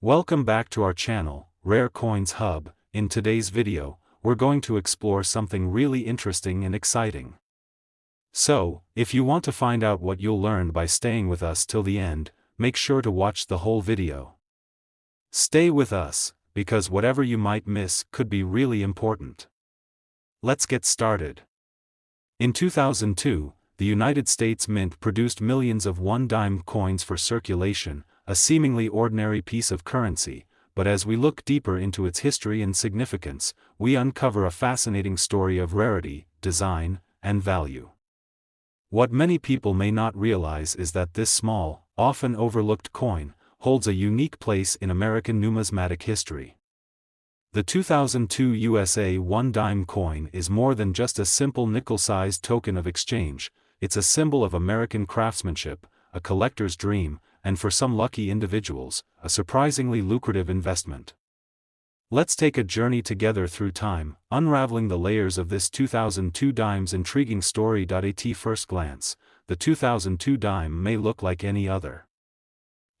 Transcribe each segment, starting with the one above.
Welcome back to our channel, Rare Coins Hub. In today's video, we're going to explore something really interesting and exciting. So, if you want to find out what you'll learn by staying with us till the end, make sure to watch the whole video. Stay with us, because whatever you might miss could be really important. Let's get started. In 2002, the United States Mint produced millions of one-dime coins for circulation, a seemingly ordinary piece of currency, but as we look deeper into its history and significance, we uncover a fascinating story of rarity, design, and value. What many people may not realize is that this small, often overlooked coin holds a unique place in American numismatic history. The 2002 USA one-dime coin is more than just a simple nickel-sized token of exchange. It's a symbol of American craftsmanship, a collector's dream, and for some lucky individuals, a surprisingly lucrative investment. Let's take a journey together through time, unraveling the layers of this 2002 dime's intriguing story. At first glance, the 2002 dime may look like any other.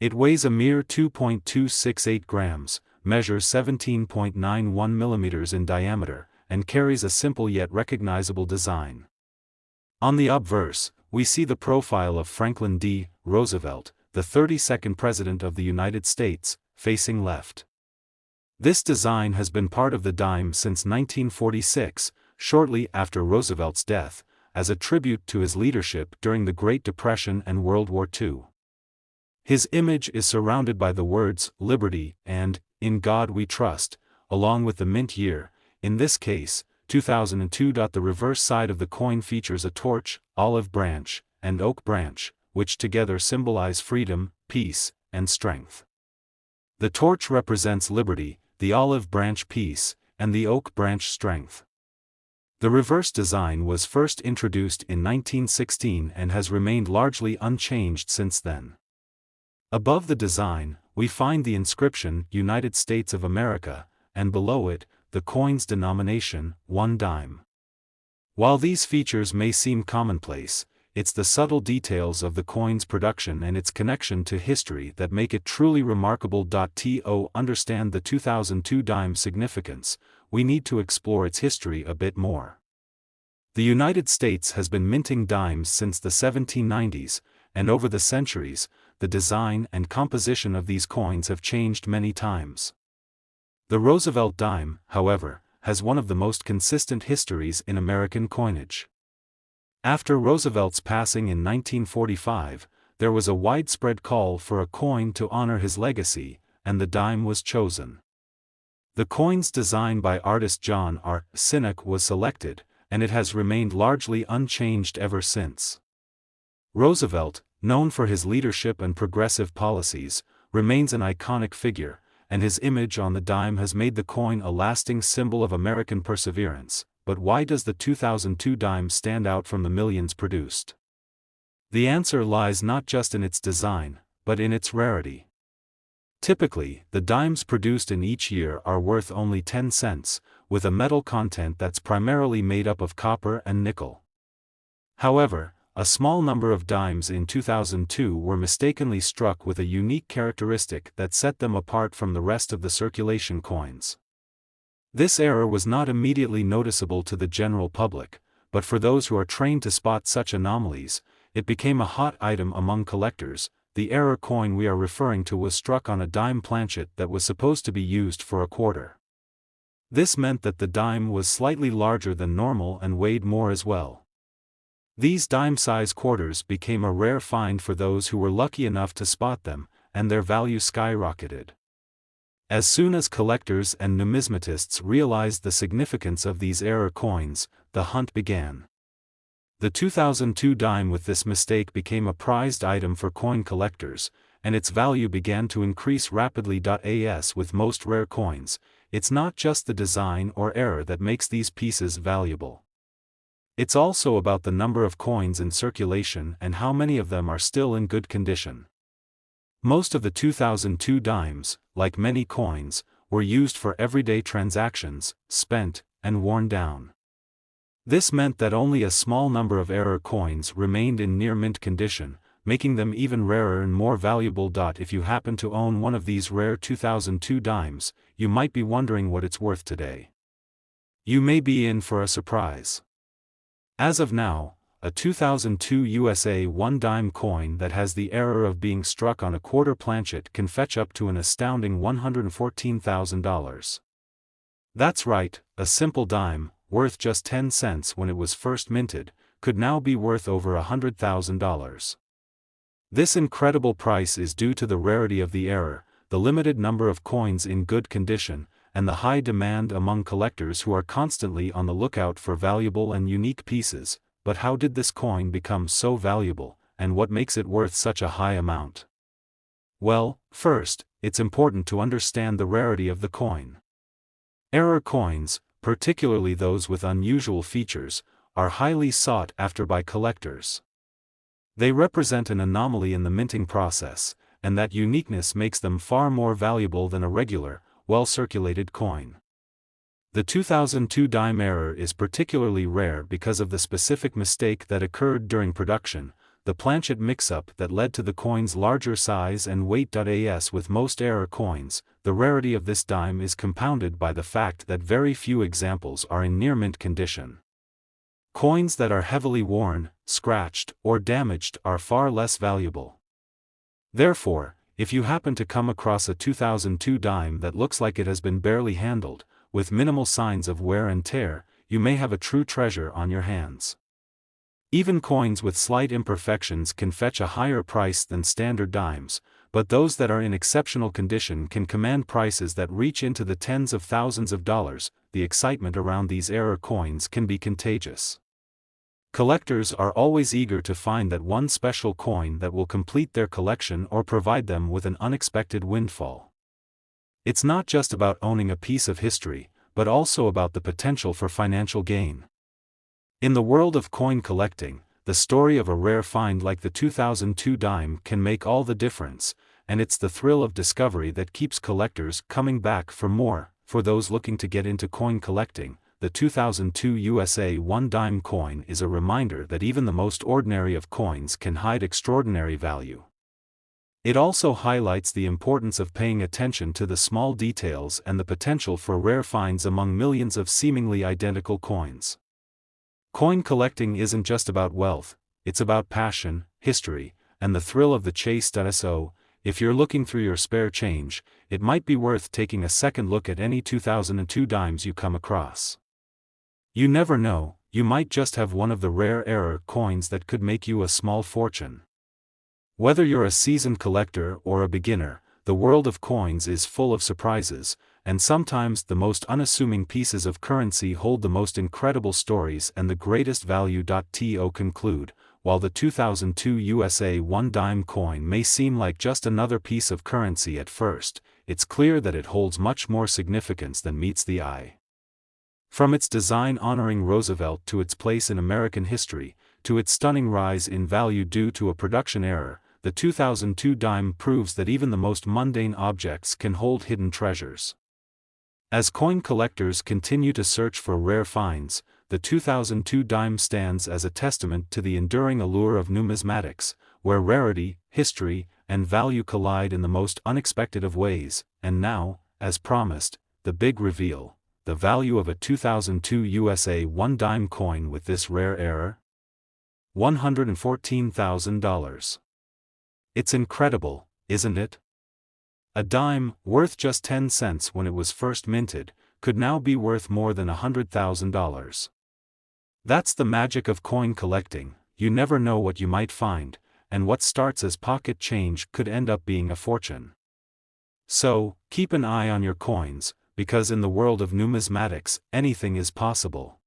It weighs a mere 2.268 grams, measures 17.91 millimeters in diameter, and carries a simple yet recognizable design. On the obverse, we see the profile of Franklin D. Roosevelt, the 32nd President of the United States, facing left. This design has been part of the dime since 1946, shortly after Roosevelt's death, as a tribute to his leadership during the Great Depression and World War II. His image is surrounded by the words, "Liberty," and, "In God We Trust," along with the mint year, in this case, 2002. The reverse side of the coin features a torch, olive branch, and oak branch, which together symbolize freedom, peace, and strength. The torch represents liberty, the olive branch peace, and the oak branch strength. The reverse design was first introduced in 1916 and has remained largely unchanged since then. Above the design, we find the inscription, United States of America, and below it, the coin's denomination, 1 dime. While these features may seem commonplace, it's the subtle details of the coin's production and its connection to history that make it truly remarkable. To understand the 2002 dime's significance, we need to explore its history a bit more. The United States has been minting dimes since the 1790s, and over the centuries, the design and composition of these coins have changed many times. The Roosevelt dime, however, has one of the most consistent histories in American coinage. After Roosevelt's passing in 1945, there was a widespread call for a coin to honor his legacy, and the dime was chosen. The coin's design by artist John R. Sinnock was selected, and it has remained largely unchanged ever since. Roosevelt, known for his leadership and progressive policies, remains an iconic figure, and his image on the dime has made the coin a lasting symbol of American perseverance. But why does the 2002 dime stand out from the millions produced? The answer lies not just in its design, but in its rarity. Typically, the dimes produced in each year are worth only 10 cents, with a metal content that's primarily made up of copper and nickel. However, a small number of dimes in 2002 were mistakenly struck with a unique characteristic that set them apart from the rest of the circulation coins. This error was not immediately noticeable to the general public, but for those who are trained to spot such anomalies, it became a hot item among collectors. The error coin we are referring to was struck on a dime planchet that was supposed to be used for a quarter. This meant that the dime was slightly larger than normal and weighed more as well. These dime-size quarters became a rare find for those who were lucky enough to spot them, and their value skyrocketed. As soon as collectors and numismatists realized the significance of these error coins, the hunt began. The 2002 dime with this mistake became a prized item for coin collectors, and its value began to increase rapidly. As with most rare coins, it's not just the design or error that makes these pieces valuable. It's also about the number of coins in circulation and how many of them are still in good condition. Most of the 2002 dimes, like many coins, were used for everyday transactions, spent, and worn down. This meant that only a small number of error coins remained in near mint condition, making them even rarer and more valuable. If you happen to own one of these rare 2002 dimes, you might be wondering what it's worth today. You may be in for a surprise. As of now, a 2002 USA 1 dime coin that has the error of being struck on a quarter planchet can fetch up to an astounding $114,000. That's right, a simple dime, worth just 10 cents when it was first minted, could now be worth over $100,000. This incredible price is due to the rarity of the error, the limited number of coins in good condition, and the high demand among collectors who are constantly on the lookout for valuable and unique pieces. But how did this coin become so valuable, and what makes it worth such a high amount? Well, first, it's important to understand the rarity of the coin. Error coins, particularly those with unusual features, are highly sought after by collectors. They represent an anomaly in the minting process, and that uniqueness makes them far more valuable than a regular, well-circulated coin. The 2002 dime error is particularly rare because of the specific mistake that occurred during production, the planchet mix-up that led to the coin's larger size and weight. As with most error coins, the rarity of this dime is compounded by the fact that very few examples are in near-mint condition. Coins that are heavily worn, scratched, or damaged are far less valuable. Therefore, if you happen to come across a 2002 dime that looks like it has been barely handled, with minimal signs of wear and tear, you may have a true treasure on your hands. Even coins with slight imperfections can fetch a higher price than standard dimes, but those that are in exceptional condition can command prices that reach into the tens of thousands of dollars. The excitement around these error coins can be contagious. Collectors are always eager to find that one special coin that will complete their collection or provide them with an unexpected windfall. It's not just about owning a piece of history, but also about the potential for financial gain. In the world of coin collecting, the story of a rare find like the 2002 dime can make all the difference, and it's the thrill of discovery that keeps collectors coming back for more. For those looking to get into coin collecting, the 2002 USA 1 dime coin is a reminder that even the most ordinary of coins can hide extraordinary value. It also highlights the importance of paying attention to the small details and the potential for rare finds among millions of seemingly identical coins. Coin collecting isn't just about wealth, it's about passion, history, and the thrill of the chase. So, if you're looking through your spare change, it might be worth taking a second look at any 2002 dimes you come across. You never know, you might just have one of the rare error coins that could make you a small fortune. Whether you're a seasoned collector or a beginner, the world of coins is full of surprises, and sometimes the most unassuming pieces of currency hold the most incredible stories and the greatest value. To conclude, while the 2002 USA 1 dime coin may seem like just another piece of currency at first, it's clear that it holds much more significance than meets the eye. From its design honoring Roosevelt to its place in American history, to its stunning rise in value due to a production error, the 2002 dime proves that even the most mundane objects can hold hidden treasures. As coin collectors continue to search for rare finds, the 2002 dime stands as a testament to the enduring allure of numismatics, where rarity, history, and value collide in the most unexpected of ways. And now, as promised, the big reveal: the value of a 2002 USA 1 dime coin with this rare error? $114,000. It's incredible, isn't it? A dime, worth just 10 cents when it was first minted, could now be worth more than $100,000. That's the magic of coin collecting. You never know what you might find, and what starts as pocket change could end up being a fortune. So, keep an eye on your coins, because in the world of numismatics, anything is possible.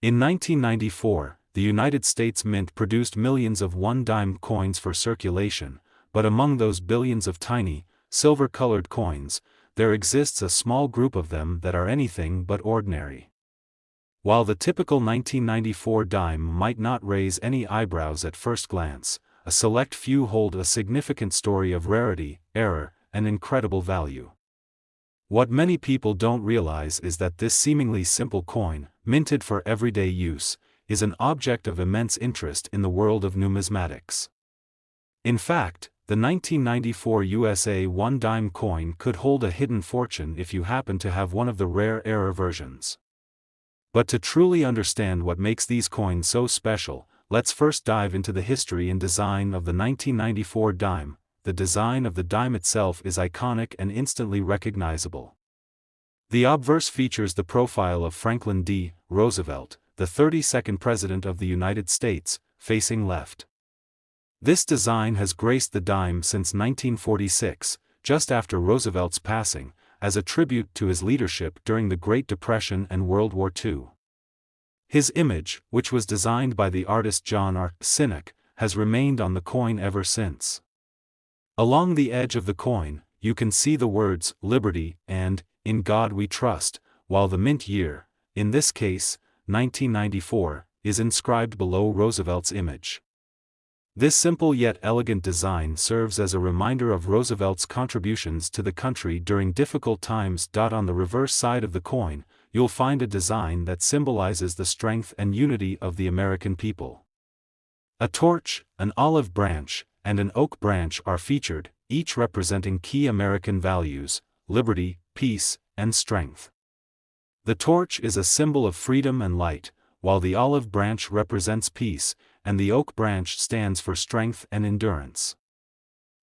In 1994, the United States Mint produced millions of 1 dime coins for circulation, but among those billions of tiny, silver-colored coins, there exists a small group of them that are anything but ordinary. While the typical 1994 dime might not raise any eyebrows at first glance, a select few hold a significant story of rarity, error, and incredible value. What many people don't realize is that this seemingly simple coin, minted for everyday use, is an object of immense interest in the world of numismatics. In fact, the 1994 USA 1 dime coin could hold a hidden fortune if you happen to have one of the rare error versions. But to truly understand what makes these coins so special, let's first dive into the history and design of the 1994 dime. The design of the dime itself is iconic and instantly recognizable. The obverse features the profile of Franklin D. Roosevelt, the 32nd President of the United States, facing left. This design has graced the dime since 1946, just after Roosevelt's passing, as a tribute to his leadership during the Great Depression and World War II. His image, which was designed by the artist John R. Sinek, has remained on the coin ever since. Along the edge of the coin, you can see the words "Liberty" and "In God We Trust," while the mint year, in this case, 1994, is inscribed below Roosevelt's image. This simple yet elegant design serves as a reminder of Roosevelt's contributions to the country during difficult times. On the reverse side of the coin, you'll find a design that symbolizes the strength and unity of the American people. A torch, an olive branch, and an oak branch are featured, each representing key American values: liberty, peace, and strength. The torch is a symbol of freedom and light, while the olive branch represents peace, and the oak branch stands for strength and endurance.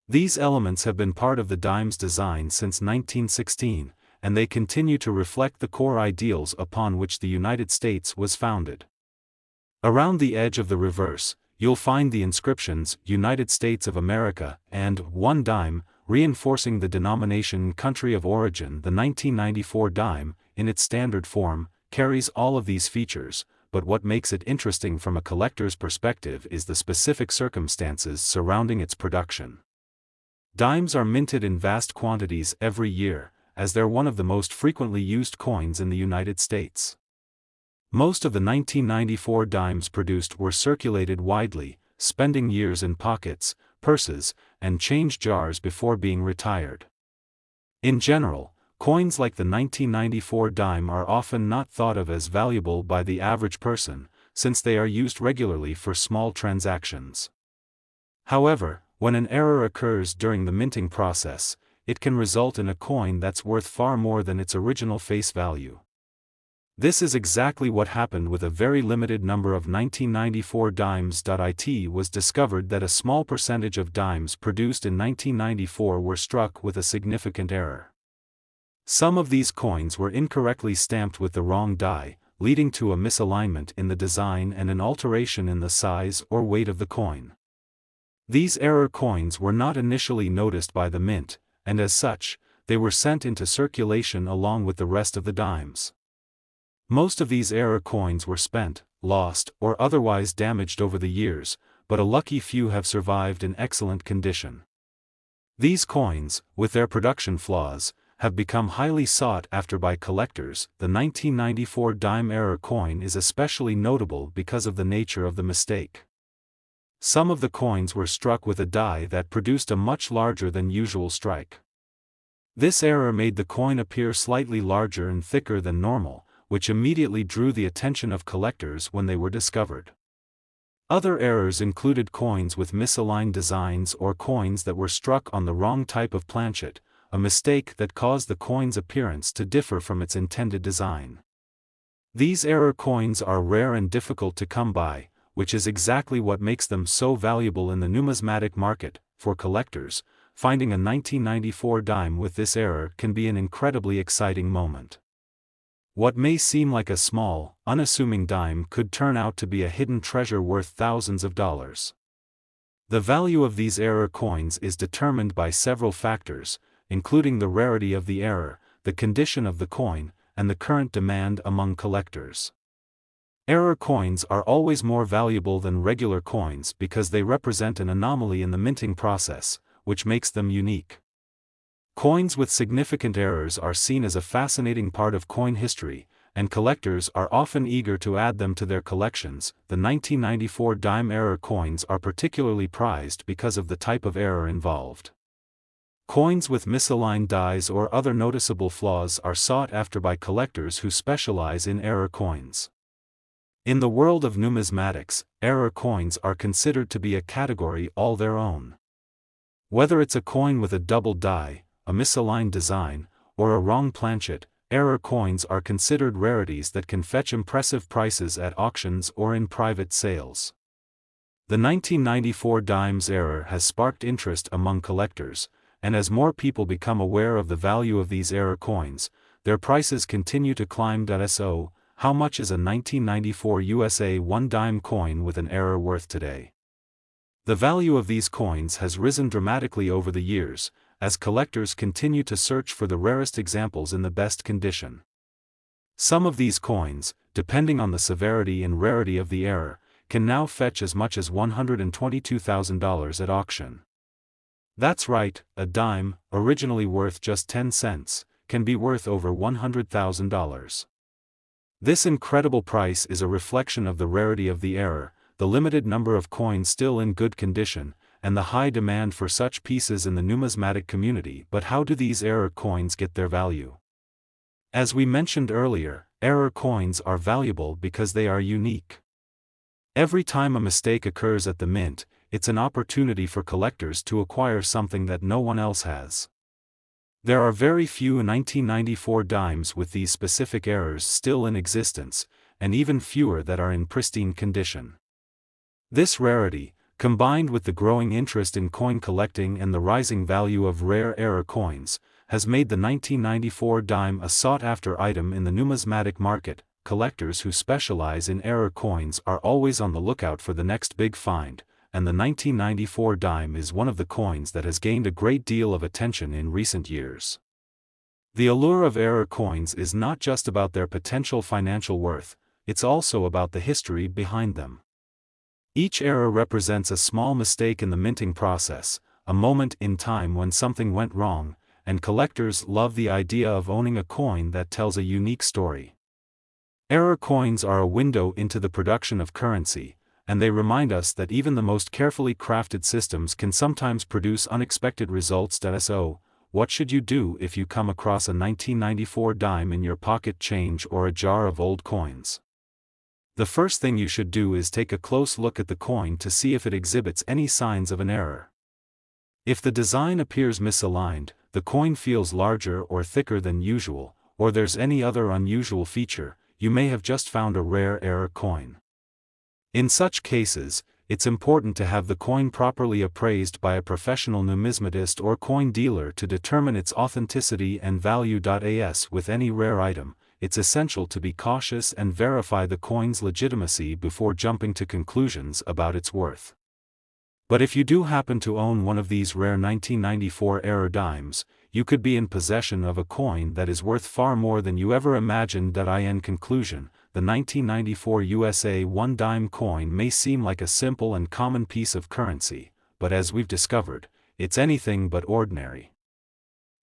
These elements have been part of the dime's design since 1916, and they continue to reflect the core ideals upon which the United States was founded. Around the edge of the reverse, you'll find the inscriptions "United States of America" and "1 dime," reinforcing the denomination country of origin. The 1994 dime, in its standard form, carries all of these features, but what makes it interesting from a collector's perspective is the specific circumstances surrounding its production. Dimes are minted in vast quantities every year, as they're one of the most frequently used coins in the United States. Most of the 1994 dimes produced were circulated widely, spending years in pockets, purses, and change jars before being retired. In general, coins like the 1994 dime are often not thought of as valuable by the average person, since they are used regularly for small transactions. However, when an error occurs during the minting process, it can result in a coin that's worth far more than its original face value. This is exactly what happened with a very limited number of 1994 dimes. It was discovered that a small percentage of dimes produced in 1994 were struck with a significant error. Some of these coins were incorrectly stamped with the wrong die, leading to a misalignment in the design and an alteration in the size or weight of the coin. These error coins were not initially noticed by the mint, and as such, they were sent into circulation along with the rest of the dimes. Most of these error coins were spent, lost, or otherwise damaged over the years, but a lucky few have survived in excellent condition. These coins, with their production flaws, have become highly sought after by collectors. The 1994 dime error coin is especially notable because of the nature of the mistake. Some of the coins were struck with a die that produced a much larger than usual strike. This error made the coin appear slightly larger and thicker than normal, which immediately drew the attention of collectors when they were discovered. Other errors included coins with misaligned designs or coins that were struck on the wrong type of planchet, a mistake that caused the coin's appearance to differ from its intended design. These error coins are rare and difficult to come by, which is exactly what makes them so valuable in the numismatic market. For collectors, finding a 1994 dime with this error can be an incredibly exciting moment. What may seem like a small, unassuming dime could turn out to be a hidden treasure worth thousands of dollars. The value of these error coins is determined by several factors, including the rarity of the error, the condition of the coin, and the current demand among collectors. Error coins are always more valuable than regular coins because they represent an anomaly in the minting process, which makes them unique. Coins with significant errors are seen as a fascinating part of coin history, and collectors are often eager to add them to their collections. The 1994 dime error coins are particularly prized because of the type of error involved. Coins with misaligned dies or other noticeable flaws are sought after by collectors who specialize in error coins. In the world of numismatics, error coins are considered to be a category all their own. Whether it's a coin with a double die, a misaligned design, or a wrong planchet, error coins are considered rarities that can fetch impressive prices at auctions or in private sales. The 1994 dime's error has sparked interest among collectors, and as more people become aware of the value of these error coins, their prices continue to climb. So, how much is a 1994 USA 1 dime coin with an error worth today? The value of these coins has risen dramatically over the years, as collectors continue to search for the rarest examples in the best condition. Some of these coins, depending on the severity and rarity of the error, can now fetch as much as $122,000 at auction. That's right, a dime, originally worth just 10 cents, can be worth over $100,000. This incredible price is a reflection of the rarity of the error, the limited number of coins still in good condition, and the high demand for such pieces in the numismatic community. But how do these error coins get their value? As we mentioned earlier, error coins are valuable because they are unique. Every time a mistake occurs at the mint, it's an opportunity for collectors to acquire something that no one else has. There are very few 1994 dimes with these specific errors still in existence, and even fewer that are in pristine condition. This rarity, combined with the growing interest in coin collecting and the rising value of rare error coins, has made the 1994 dime a sought-after item in the numismatic market. Collectors who specialize in error coins are always on the lookout for the next big find, and the 1994 dime is one of the coins that has gained a great deal of attention in recent years. The allure of error coins is not just about their potential financial worth, it's also about the history behind them. Each error represents a small mistake in the minting process, a moment in time when something went wrong, and collectors love the idea of owning a coin that tells a unique story. Error coins are a window into the production of currency, and they remind us that even the most carefully crafted systems can sometimes produce unexpected results. So, what should you do if you come across a 1994 dime in your pocket change or a jar of old coins? The first thing you should do is take a close look at the coin to see if it exhibits any signs of an error. If the design appears misaligned, the coin feels larger or thicker than usual, or there's any other unusual feature, you may have just found a rare error coin. In such cases, it's important to have the coin properly appraised by a professional numismatist or coin dealer to determine its authenticity and value. As with any rare item, it's essential to be cautious and verify the coin's legitimacy before jumping to conclusions about its worth. But if you do happen to own one of these rare 1994 error dimes, you could be in possession of a coin that is worth far more than you ever imagined. In conclusion, the 1994 USA 1 dime coin may seem like a simple and common piece of currency, but as we've discovered, it's anything but ordinary.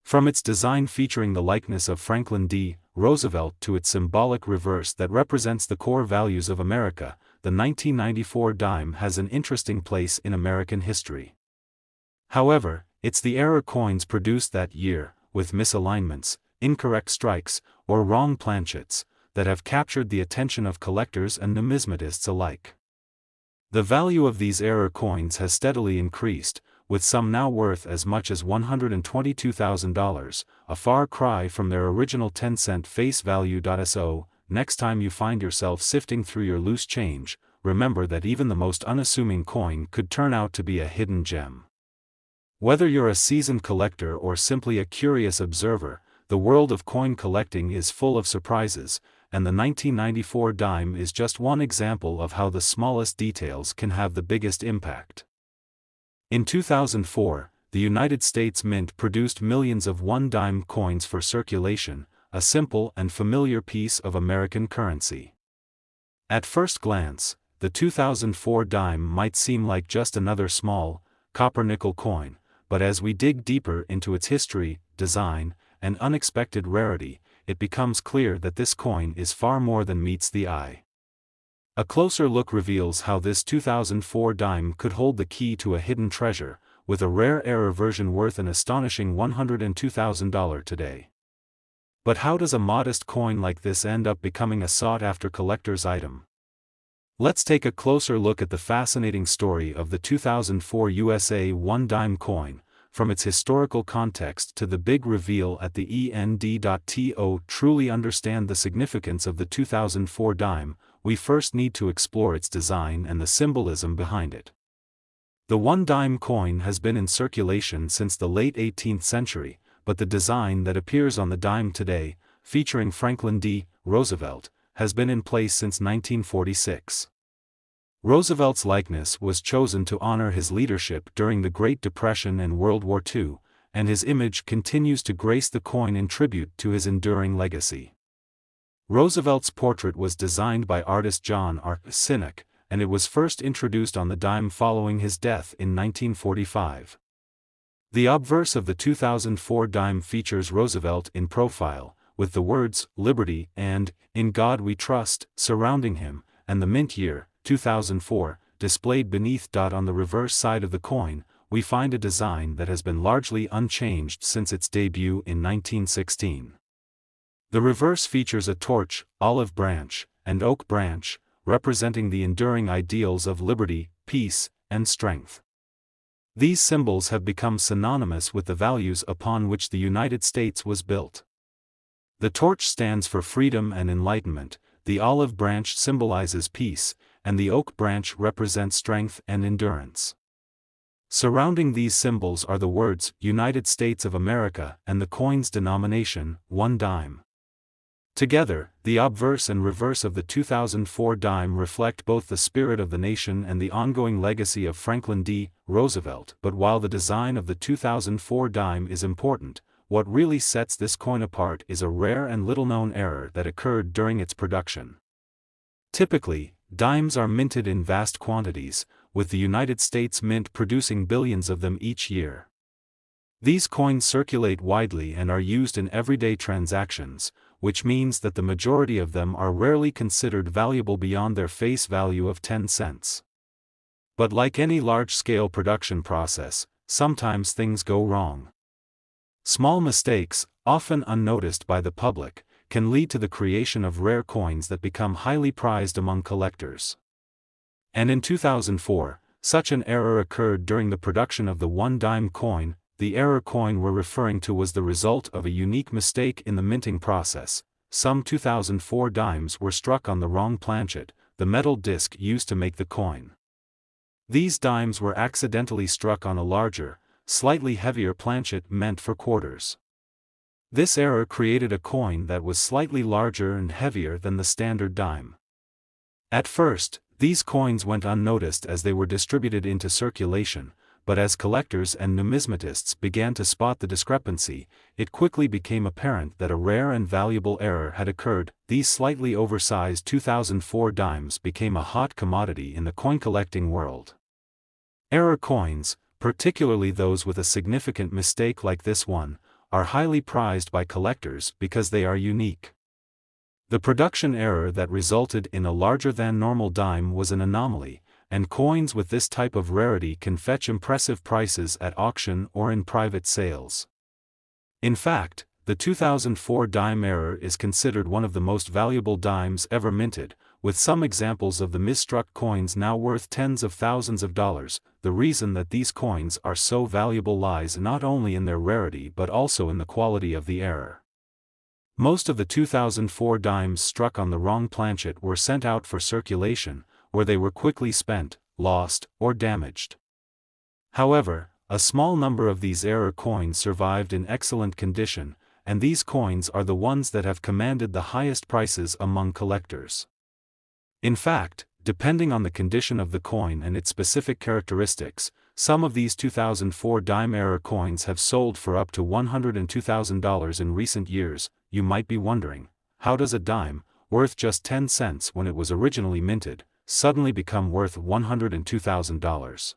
From its design featuring the likeness of Franklin D. Roosevelt to its symbolic reverse that represents the core values of America, the 1994 dime has an interesting place in American history. However, it's the error coins produced that year, with misalignments, incorrect strikes, or wrong planchets, that have captured the attention of collectors and numismatists alike. The value of these error coins has steadily increased, with some now worth as much as $122,000, a far cry from their original 10-cent face value. So, next time you find yourself sifting through your loose change, remember that even the most unassuming coin could turn out to be a hidden gem. Whether you're a seasoned collector or simply a curious observer, the world of coin collecting is full of surprises, and the 1994 dime is just one example of how the smallest details can have the biggest impact. In 2004, the United States Mint produced millions of 1 dime coins for circulation, a simple and familiar piece of American currency. At first glance, the 2004 dime might seem like just another small, copper-nickel coin, but as we dig deeper into its history, design, and unexpected rarity, it becomes clear that this coin is far more than meets the eye. A closer look reveals how this 2004 dime could hold the key to a hidden treasure, with a rare error version worth an astonishing $102,000 today. But how does a modest coin like this end up becoming a sought-after collector's item? Let's take a closer look at the fascinating story of the 2004 USA 1 dime coin, from its historical context to the big reveal at the end. To truly understand the significance of the 2004 dime, we first need to explore its design and the symbolism behind it. The 1 dime coin has been in circulation since the late 18th century, but the design that appears on the dime today, featuring Franklin D. Roosevelt, has been in place since 1946. Roosevelt's likeness was chosen to honor his leadership during the Great Depression and World War II, and his image continues to grace the coin in tribute to his enduring legacy. Roosevelt's portrait was designed by artist John R. Sinek, and it was first introduced on the dime following his death in 1945. The obverse of the 2004 dime features Roosevelt in profile, with the words, "Liberty" and "In God We Trust" surrounding him, and the mint year, 2004, displayed beneath. On the reverse side of the coin, we find a design that has been largely unchanged since its debut in 1916. The reverse features a torch, olive branch, and oak branch, representing the enduring ideals of liberty, peace, and strength. These symbols have become synonymous with the values upon which the United States was built. The torch stands for freedom and enlightenment, the olive branch symbolizes peace, and the oak branch represents strength and endurance. Surrounding these symbols are the words, United States of America, and the coin's denomination, 1 dime. Together, the obverse and reverse of the 2004 dime reflect both the spirit of the nation and the ongoing legacy of Franklin D. Roosevelt. But while the design of the 2004 dime is important, what really sets this coin apart is a rare and little-known error that occurred during its production. Typically, dimes are minted in vast quantities, with the United States Mint producing billions of them each year. These coins circulate widely and are used in everyday transactions, which means that the majority of them are rarely considered valuable beyond their face value of 10 cents. But like any large-scale production process, sometimes things go wrong. Small mistakes, often unnoticed by the public, can lead to the creation of rare coins that become highly prized among collectors. And in 2004, such an error occurred during the production of the 1 dime coin. The error coin we're referring to was the result of a unique mistake in the minting process. Some 2004 dimes were struck on the wrong planchet, the metal disc used to make the coin. These dimes were accidentally struck on a larger, slightly heavier planchet meant for quarters. This error created a coin that was slightly larger and heavier than the standard dime. At first, these coins went unnoticed as they were distributed into circulation, but as collectors and numismatists began to spot the discrepancy, it quickly became apparent that a rare and valuable error had occurred. These slightly oversized 2004 dimes became a hot commodity in the coin collecting world. Error coins, particularly those with a significant mistake like this one, are highly prized by collectors because they are unique. The production error that resulted in a larger-than-normal dime was an anomaly, and coins with this type of rarity can fetch impressive prices at auction or in private sales. In fact, the 2004 dime error is considered one of the most valuable dimes ever minted, with some examples of the misstruck coins now worth tens of thousands of dollars. The reason that these coins are so valuable lies not only in their rarity but also in the quality of the error. Most of the 2004 dimes struck on the wrong planchet were sent out for circulation, where they were quickly spent, lost, or damaged. However, a small number of these error coins survived in excellent condition, and these coins are the ones that have commanded the highest prices among collectors. In fact, depending on the condition of the coin and its specific characteristics, some of these 2004 dime error coins have sold for up to $102,000 in recent years. You might be wondering, how does a dime, worth just 10 cents when it was originally minted, suddenly become worth $102,000?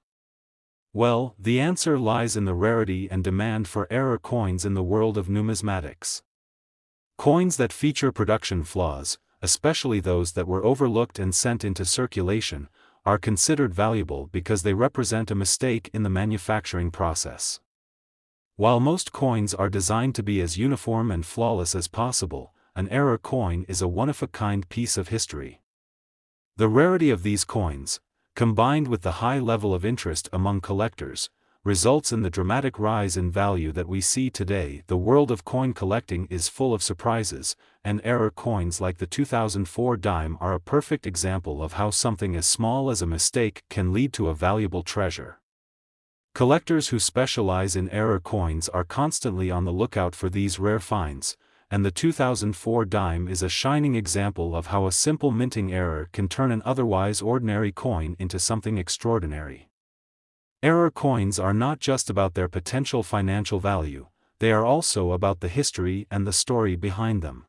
Well, the answer lies in the rarity and demand for error coins in the world of numismatics. Coins that feature production flaws, especially those that were overlooked and sent into circulation, are considered valuable because they represent a mistake in the manufacturing process. While most coins are designed to be as uniform and flawless as possible, an error coin is a one-of-a-kind piece of history. The rarity of these coins, combined with the high level of interest among collectors, results in the dramatic rise in value that we see today. The world of coin collecting is full of surprises, and error coins like the 2004 dime are a perfect example of how something as small as a mistake can lead to a valuable treasure. Collectors who specialize in error coins are constantly on the lookout for these rare finds, and the 2004 dime is a shining example of how a simple minting error can turn an otherwise ordinary coin into something extraordinary. Error coins are not just about their potential financial value, they are also about the history and the story behind them.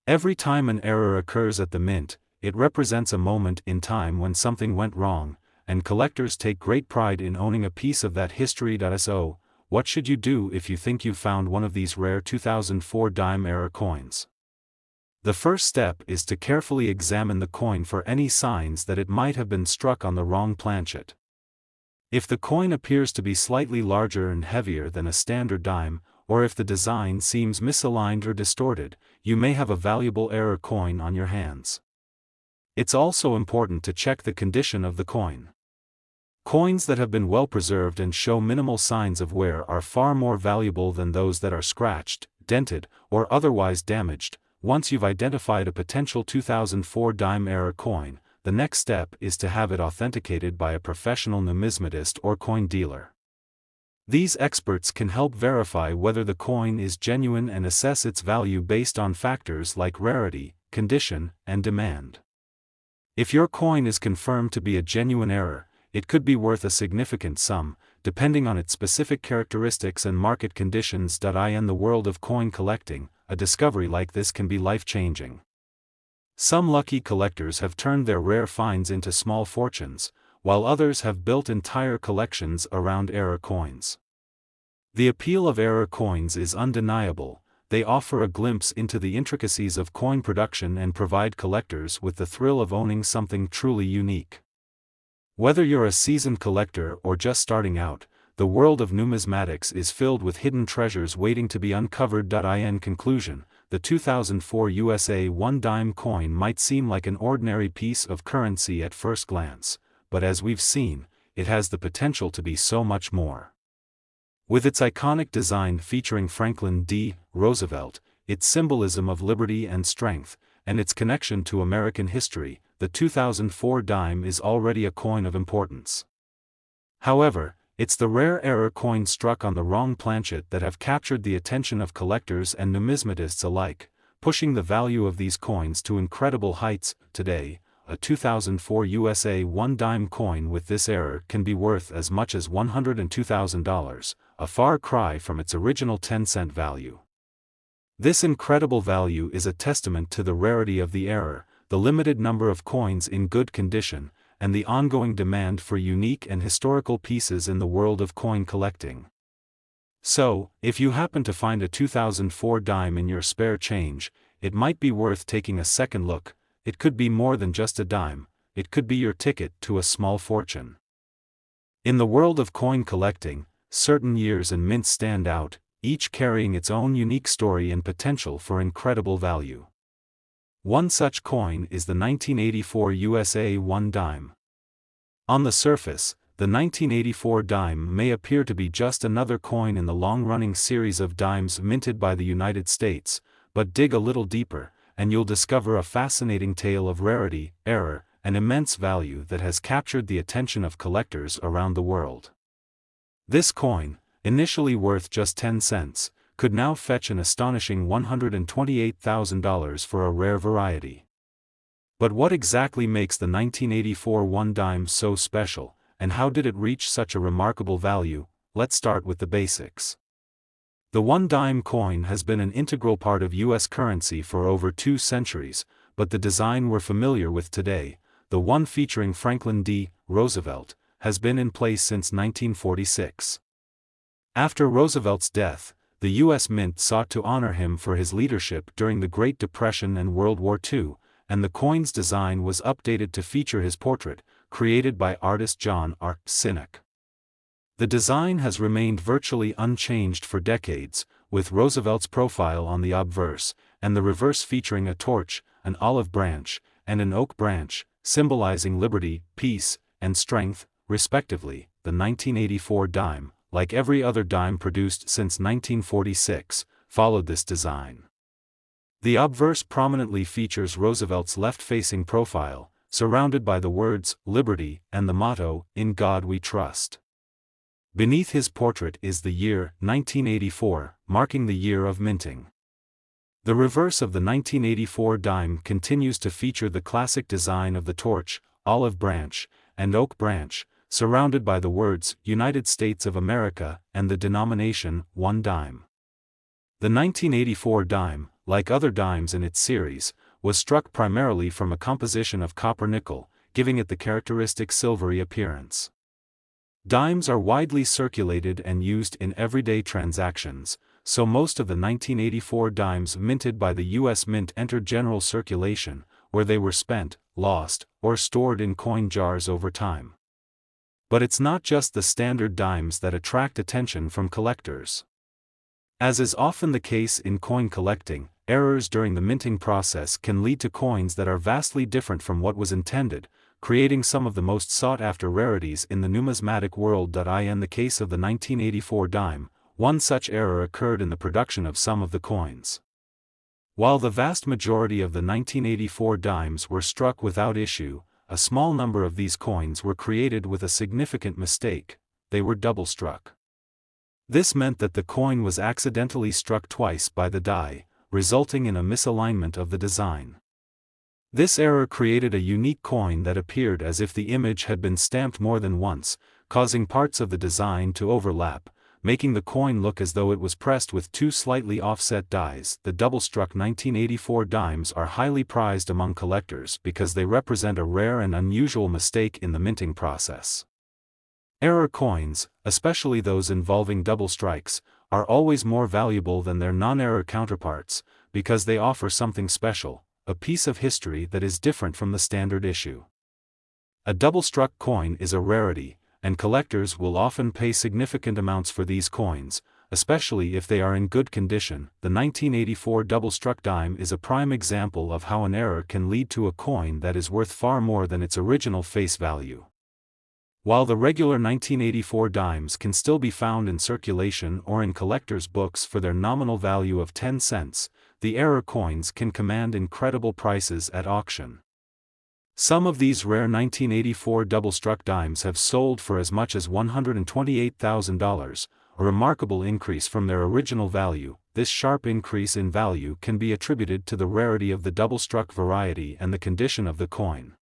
Every time an error occurs at the mint, it represents a moment in time when something went wrong, and collectors take great pride in owning a piece of that history. So, what should you do if you think you've found one of these rare 2004 dime error coins? The first step is to carefully examine the coin for any signs that it might have been struck on the wrong planchet. If the coin appears to be slightly larger and heavier than a standard dime, or if the design seems misaligned or distorted, you may have a valuable error coin on your hands. It's also important to check the condition of the coin. Coins that have been well preserved and show minimal signs of wear are far more valuable than those that are scratched, dented, or otherwise damaged. Once you've identified a potential 2004 dime error coin, the next step is to have it authenticated by a professional numismatist or coin dealer. These experts can help verify whether the coin is genuine and assess its value based on factors like rarity, condition, and demand. If your coin is confirmed to be a genuine error, it could be worth a significant sum, depending on its specific characteristics and market conditions. In the world of coin collecting, a discovery like this can be life-changing. Some lucky collectors have turned their rare finds into small fortunes, while others have built entire collections around error coins. The appeal of error coins is undeniable. They offer a glimpse into the intricacies of coin production and provide collectors with the thrill of owning something truly unique. Whether you're a seasoned collector or just starting out, the world of numismatics is filled with hidden treasures waiting to be uncovered. In conclusion, the 2004 USA 1 dime coin might seem like an ordinary piece of currency at first glance, but as we've seen, it has the potential to be so much more. With its iconic design featuring Franklin D. Roosevelt, its symbolism of liberty and strength, and its connection to American history, the 2004 dime is already a coin of importance. However, it's the rare error coins struck on the wrong planchet that have captured the attention of collectors and numismatists alike, pushing the value of these coins to incredible heights. Today, a 2004 USA 1 dime coin with this error can be worth as much as $102,000, a far cry from its original 10-cent value. This incredible value is a testament to the rarity of the error, the limited number of coins in good condition, and the ongoing demand for unique and historical pieces in the world of coin collecting. So, if you happen to find a 2004 dime in your spare change, it might be worth taking a second look. It could be more than just a dime, it could be your ticket to a small fortune. In the world of coin collecting, certain years and mints stand out, each carrying its own unique story and potential for incredible value. One such coin is the 1984 USA 1 dime. On the surface, the 1984 dime may appear to be just another coin in the long-running series of dimes minted by the United States, but dig a little deeper, and you'll discover a fascinating tale of rarity, error, and immense value that has captured the attention of collectors around the world. This coin, initially worth just 10 cents, could now fetch an astonishing $128,000 for a rare variety. But what exactly makes the 1984 1 dime so special, and how did it reach such a remarkable value? Let's start with the basics. The 1 dime coin has been an integral part of U.S. currency for over 2 centuries, but the design we're familiar with today, the one featuring Franklin D. Roosevelt, has been in place since 1946. After Roosevelt's death, the U.S. Mint sought to honor him for his leadership during the Great Depression and World War II, and the coin's design was updated to feature his portrait, created by artist John R. Sinek. The design has remained virtually unchanged for decades, with Roosevelt's profile on the obverse, and the reverse featuring a torch, an olive branch, and an oak branch, symbolizing liberty, peace, and strength, respectively. the 1984 dime, like every other dime produced since 1946, followed this design. The obverse prominently features Roosevelt's left-facing profile, surrounded by the words, "Liberty," and the motto, "In God We Trust." Beneath his portrait is the year, 1984, marking the year of minting. The reverse of the 1984 dime continues to feature the classic design of the torch, olive branch, and oak branch, surrounded by the words, "United States of America," and the denomination, 1 dime. The 1984 dime, like other dimes in its series, was struck primarily from a composition of copper-nickel, giving it the characteristic silvery appearance. Dimes are widely circulated and used in everyday transactions, so most of the 1984 dimes minted by the U.S. Mint entered general circulation, where they were spent, lost, or stored in coin jars over time. But it's not just the standard dimes that attract attention from collectors. As is often the case in coin collecting, errors during the minting process can lead to coins that are vastly different from what was intended, creating some of the most sought-after rarities in the numismatic world. In the case of the 1984 dime, one such error occurred in the production of some of the coins. While the vast majority of the 1984 dimes were struck without issue, a small number of these coins were created with a significant mistake: they were double-struck. This meant that the coin was accidentally struck twice by the die, resulting in a misalignment of the design. This error created a unique coin that appeared as if the image had been stamped more than once, causing parts of the design to overlap, making the coin look as though it was pressed with two slightly offset dies. The double-struck 1984 dimes are highly prized among collectors because they represent a rare and unusual mistake in the minting process. Error coins, especially those involving double strikes, are always more valuable than their non-error counterparts, because they offer something special, a piece of history that is different from the standard issue. A double-struck coin is a rarity, and collectors will often pay significant amounts for these coins, especially if they are in good condition. The 1984 double-struck dime is a prime example of how an error can lead to a coin that is worth far more than its original face value. While the regular 1984 dimes can still be found in circulation or in collectors' books for their nominal value of 10 cents, the error coins can command incredible prices at auction. Some of these rare 1984 double-struck dimes have sold for as much as $128,000, a remarkable increase from their original value. This sharp increase in value can be attributed to the rarity of the double-struck variety and the condition of the coin.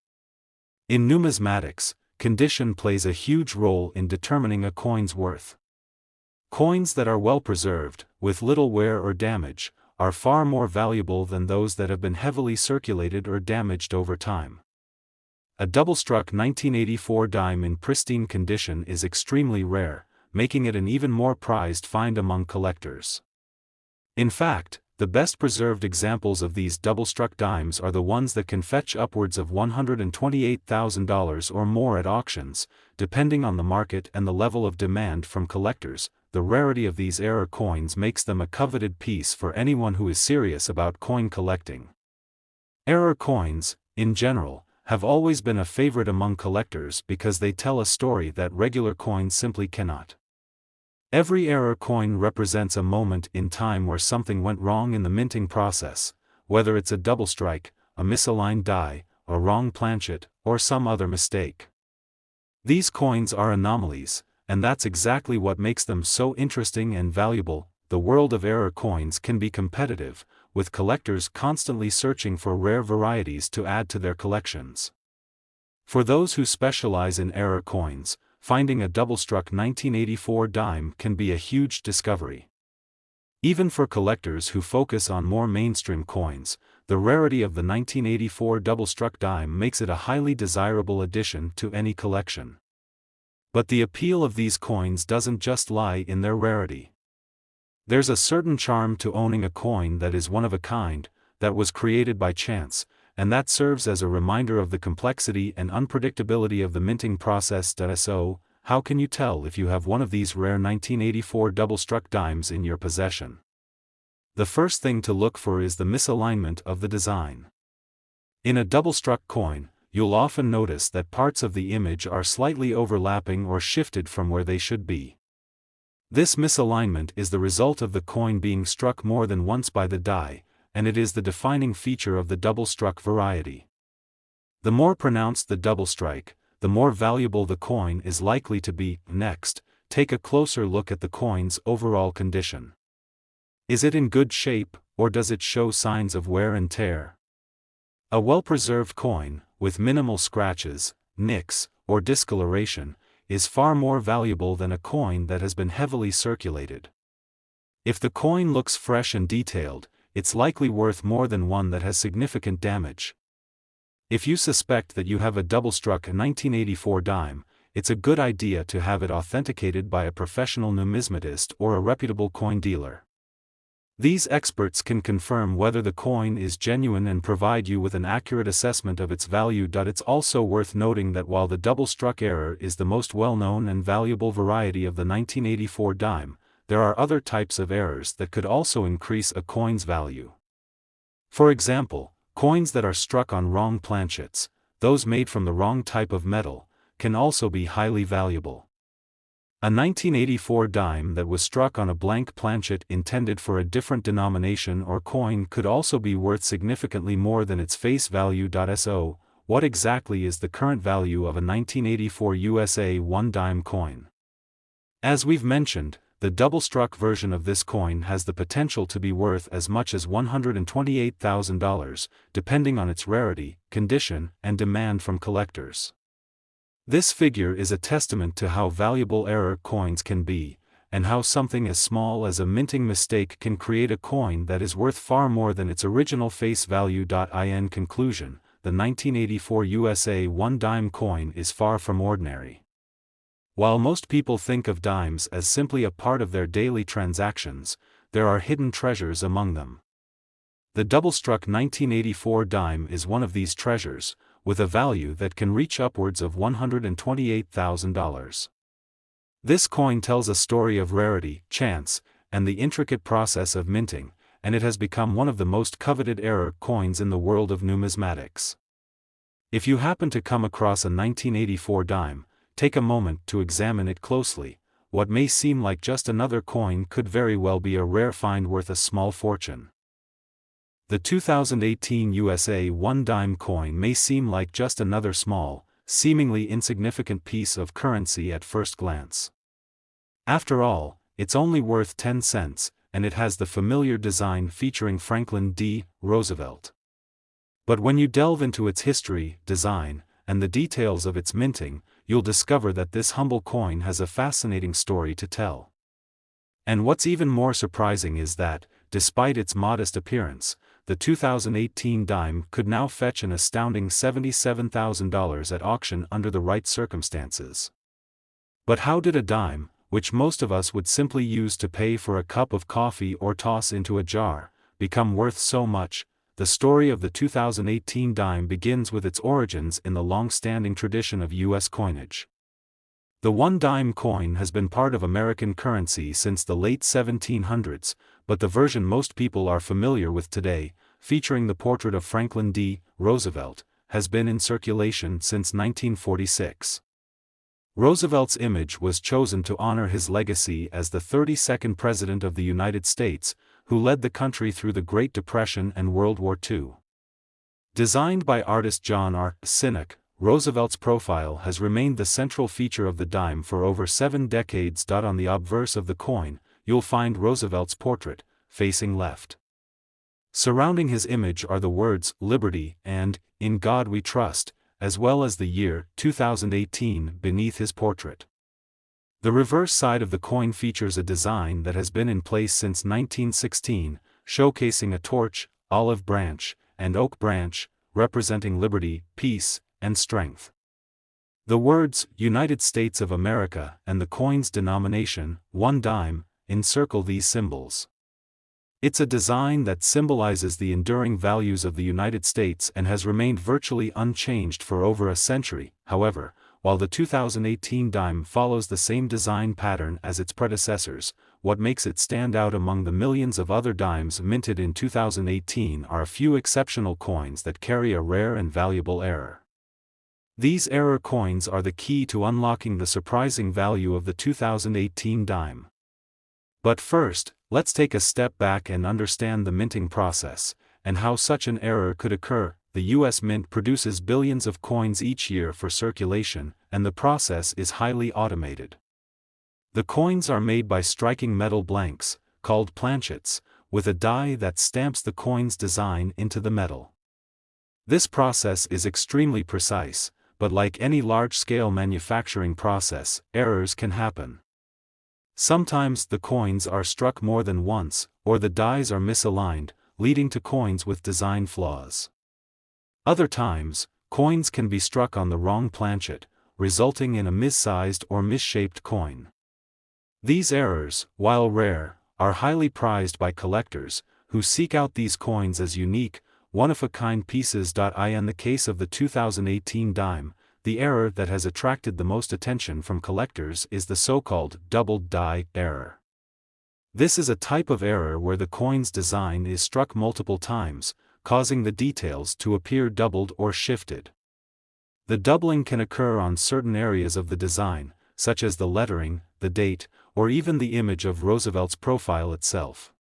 In numismatics, condition plays a huge role in determining a coin's worth. Coins that are well preserved, with little wear or damage, are far more valuable than those that have been heavily circulated or damaged over time. A double-struck 1984 dime in pristine condition is extremely rare, making it an even more prized find among collectors. In fact, the best preserved examples of these double-struck dimes are the ones that can fetch upwards of $128,000 or more at auctions, depending on the market and the level of demand from collectors. The rarity of these error coins makes them a coveted piece for anyone who is serious about coin collecting. Error coins, in general, have always been a favorite among collectors because they tell a story that regular coins simply cannot. Every error coin represents a moment in time where something went wrong in the minting process, whether it's a double strike, a misaligned die, a wrong planchet, or some other mistake. These coins are anomalies, and that's exactly what makes them so interesting and valuable. The world of error coins can be competitive, with collectors constantly searching for rare varieties to add to their collections. For those who specialize in error coins, finding a double-struck 1984 dime can be a huge discovery. Even for collectors who focus on more mainstream coins, the rarity of the 1984 double-struck dime makes it a highly desirable addition to any collection. But the appeal of these coins doesn't just lie in their rarity. There's a certain charm to owning a coin that is one of a kind, that was created by chance, and that serves as a reminder of the complexity and unpredictability of the minting process. So, how can you tell if you have one of these rare 1984 double-struck dimes in your possession? The first thing to look for is the misalignment of the design. In a double-struck coin, you'll often notice that parts of the image are slightly overlapping or shifted from where they should be. This misalignment is the result of the coin being struck more than once by the die, and it is the defining feature of the double-struck variety. The more pronounced the double strike, the more valuable the coin is likely to be. Next, take a closer look at the coin's overall condition. Is it in good shape, or does it show signs of wear and tear? A well-preserved coin, with minimal scratches, nicks, or discoloration, is far more valuable than a coin that has been heavily circulated. If the coin looks fresh and detailed, it's likely worth more than one that has significant damage. If you suspect that you have a double-struck 1984 dime, it's a good idea to have it authenticated by a professional numismatist or a reputable coin dealer. These experts can confirm whether the coin is genuine and provide you with an accurate assessment of its value. It's also worth noting that while the double-struck error is the most well-known and valuable variety of the 1984 dime, there are other types of errors that could also increase a coin's value. For example, coins that are struck on wrong planchets, those made from the wrong type of metal, can also be highly valuable. A 1984 dime that was struck on a blank planchet intended for a different denomination or coin could also be worth significantly more than its face value. So, what exactly is the current value of a 1984 USA 1 dime coin? As we've mentioned, the double-struck version of this coin has the potential to be worth as much as $128,000, depending on its rarity, condition, and demand from collectors. This figure is a testament to how valuable error coins can be, and how something as small as a minting mistake can create a coin that is worth far more than its original face value. In conclusion, the 1984 USA 1 dime coin is far from ordinary. While most people think of dimes as simply a part of their daily transactions, there are hidden treasures among them. The double-struck 1984 dime is one of these treasures, with a value that can reach upwards of $128,000. This coin tells a story of rarity, chance, and the intricate process of minting, and it has become one of the most coveted error coins in the world of numismatics. If you happen to come across a 1984 dime, take a moment to examine it closely. What may seem like just another coin could very well be a rare find worth a small fortune. The 2018 USA 1 dime coin may seem like just another small, seemingly insignificant piece of currency at first glance. After all, it's only worth 10 cents, and it has the familiar design featuring Franklin D. Roosevelt. But when you delve into its history, design, and the details of its minting, you'll discover that this humble coin has a fascinating story to tell. And what's even more surprising is that, despite its modest appearance, the 2018 dime could now fetch an astounding $77,000 at auction under the right circumstances. But how did a dime, which most of us would simply use to pay for a cup of coffee or toss into a jar, become worth so much? The story of the 2018 dime begins with its origins in the long-standing tradition of U.S. coinage. The 1 dime coin has been part of American currency since the late 1700s, but the version most people are familiar with today, featuring the portrait of Franklin D. Roosevelt, has been in circulation since 1946. Roosevelt's image was chosen to honor his legacy as the 32nd President of the United States, who led the country through the Great Depression and World War II. Designed by artist John R. Sinek, Roosevelt's profile has remained the central feature of the dime for over 7 decades. On the obverse of the coin, you'll find Roosevelt's portrait, facing left. Surrounding his image are the words, "Liberty" and "In God We Trust," as well as the year, 2018, beneath his portrait. The reverse side of the coin features a design that has been in place since 1916, showcasing a torch, olive branch, and oak branch, representing liberty, peace, and strength. The words, "United States of America," and the coin's denomination, 1 dime, encircle these symbols. It's a design that symbolizes the enduring values of the United States and has remained virtually unchanged for over a century. However, while the 2018 dime follows the same design pattern as its predecessors, what makes it stand out among the millions of other dimes minted in 2018 are a few exceptional coins that carry a rare and valuable error. These error coins are the key to unlocking the surprising value of the 2018 dime. But first, let's take a step back and understand the minting process, and how such an error could occur. The US Mint produces billions of coins each year for circulation, and the process is highly automated. The coins are made by striking metal blanks, called planchets, with a die that stamps the coin's design into the metal. This process is extremely precise, but like any large-scale manufacturing process, errors can happen. Sometimes the coins are struck more than once, or the dies are misaligned, leading to coins with design flaws. Other times, coins can be struck on the wrong planchet, resulting in a missized or misshaped coin. These errors, while rare, are highly prized by collectors, who seek out these coins as unique, one-of-a-kind pieces. In the case of the 2018 dime, the error that has attracted the most attention from collectors is the so-called doubled die error. This is a type of error where the coin's design is struck multiple times, causing the details to appear doubled or shifted. The doubling can occur on certain areas of the design, such as the lettering, the date, or even the image of Roosevelt's profile itself.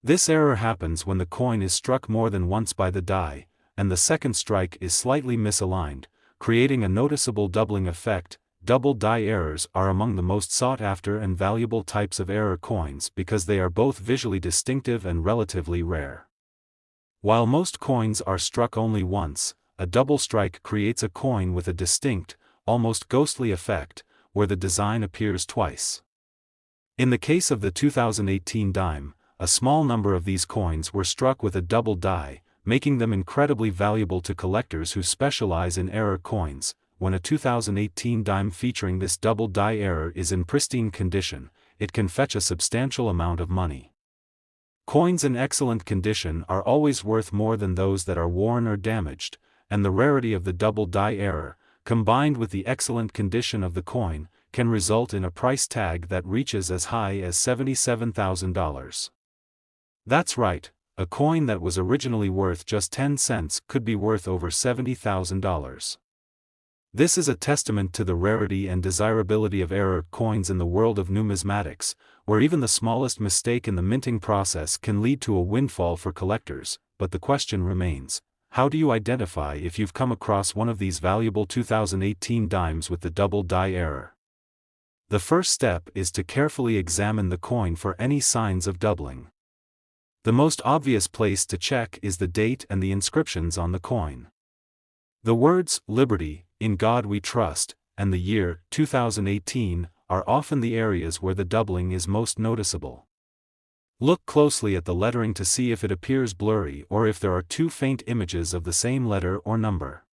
This error happens when the coin is struck more than once by the die, and the second strike is slightly misaligned, creating a noticeable doubling effect. Double die errors are among the most sought-after and valuable types of error coins because they are both visually distinctive and relatively rare. While most coins are struck only once, a double strike creates a coin with a distinct, almost ghostly effect, where the design appears twice. In the case of the 2018 dime, a small number of these coins were struck with a double die, making them incredibly valuable to collectors who specialize in error coins. When a 2018 dime featuring this double die error is in pristine condition, it can fetch a substantial amount of money. Coins in excellent condition are always worth more than those that are worn or damaged, and the rarity of the double die error, combined with the excellent condition of the coin, can result in a price tag that reaches as high as $77,000. That's right, a coin that was originally worth just 10 cents could be worth over $70,000. This is a testament to the rarity and desirability of error coins in the world of numismatics, where even the smallest mistake in the minting process can lead to a windfall for collectors. But the question remains, how do you identify if you've come across one of these valuable 2018 dimes with the double die error? The first step is to carefully examine the coin for any signs of doubling. The most obvious place to check is the date and the inscriptions on the coin. The words, "Liberty, in God we trust," and the year, 2018, are often the areas where the doubling is most noticeable. Look closely at the lettering to see if it appears blurry or if there are two faint images of the same letter or number.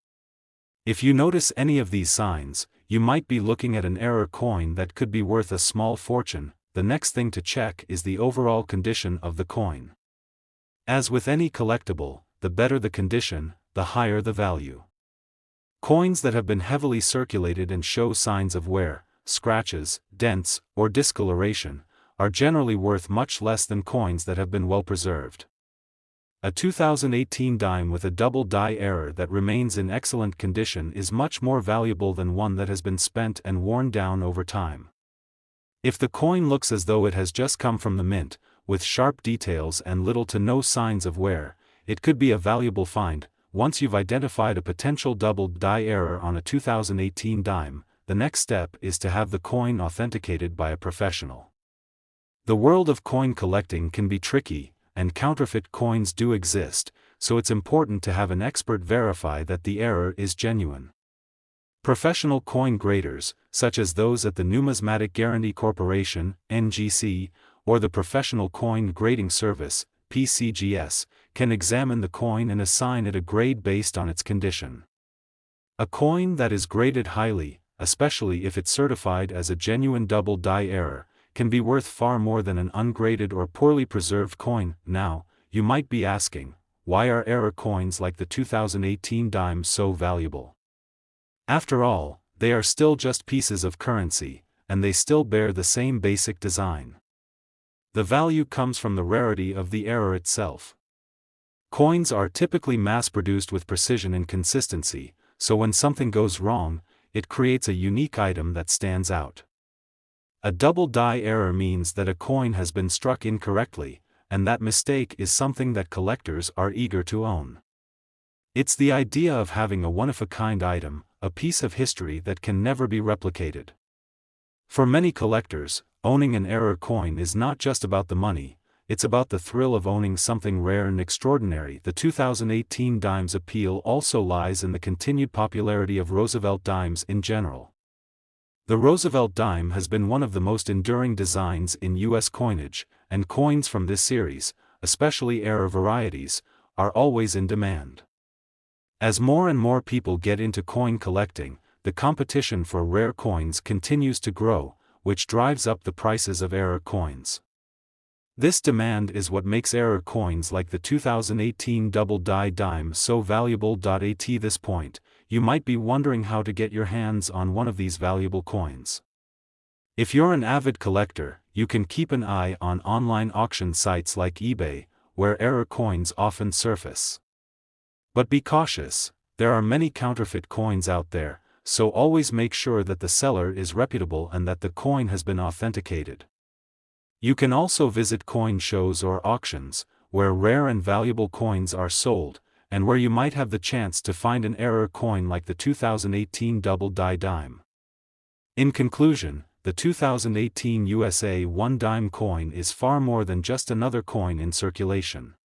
If you notice any of these signs, you might be looking at an error coin that could be worth a small fortune. The next thing to check is the overall condition of the coin. As with any collectible, the better the condition, the higher the value. Coins that have been heavily circulated and show signs of wear, scratches, dents, or discoloration, are generally worth much less than coins that have been well preserved. A 2018 dime with a double die error that remains in excellent condition is much more valuable than one that has been spent and worn down over time. If the coin looks as though it has just come from the mint, with sharp details and little to no signs of wear, it could be a valuable find. Once you've identified a potential double die error on a 2018 dime, the next step is to have the coin authenticated by a professional. The world of coin collecting can be tricky, and counterfeit coins do exist, so it's important to have an expert verify that the error is genuine. Professional coin graders, such as those at the Numismatic Guarantee Corporation, NGC, or the Professional Coin Grading Service, PCGS, can examine the coin and assign it a grade based on its condition. A coin that is graded highly, especially if it's certified as a genuine double die error, can be worth far more than an ungraded or poorly preserved coin. Now, you might be asking, why are error coins like the 2018 dime so valuable? After all, they are still just pieces of currency, and they still bear the same basic design. The value comes from the rarity of the error itself. Coins are typically mass-produced with precision and consistency, so when something goes wrong, it creates a unique item that stands out. A double die error means that a coin has been struck incorrectly, and that mistake is something that collectors are eager to own. It's the idea of having a one-of-a-kind item, a piece of history that can never be replicated. For many collectors, owning an error coin is not just about the money, it's about the thrill of owning something rare and extraordinary. The 2018 dime's appeal also lies in the continued popularity of Roosevelt dimes in general. The Roosevelt dime has been one of the most enduring designs in U.S. coinage, and coins from this series, especially error varieties, are always in demand. As more and more people get into coin collecting, the competition for rare coins continues to grow, which drives up the prices of error coins. This demand is what makes error coins like the 2018 double die dime so valuable. At this point, you might be wondering how to get your hands on one of these valuable coins. If you're an avid collector, you can keep an eye on online auction sites like eBay, where error coins often surface. But be cautious, there are many counterfeit coins out there, so always make sure that the seller is reputable and that the coin has been authenticated. You can also visit coin shows or auctions, where rare and valuable coins are sold, and where you might have the chance to find an error coin like the 2018 double die dime. In conclusion, the 2018 USA 1 dime coin is far more than just another coin in circulation.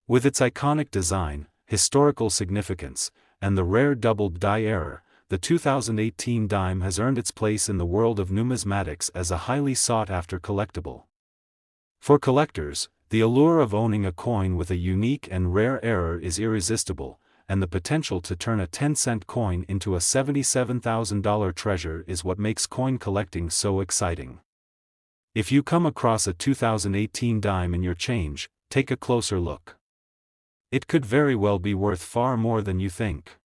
With its iconic design, historical significance, and the rare double die error, the 2018 dime has earned its place in the world of numismatics as a highly sought-after collectible. For collectors, the allure of owning a coin with a unique and rare error is irresistible, and the potential to turn a 10-cent coin into a $77,000 treasure is what makes coin collecting so exciting. If you come across a 2018 dime in your change, take a closer look. It could very well be worth far more than you think.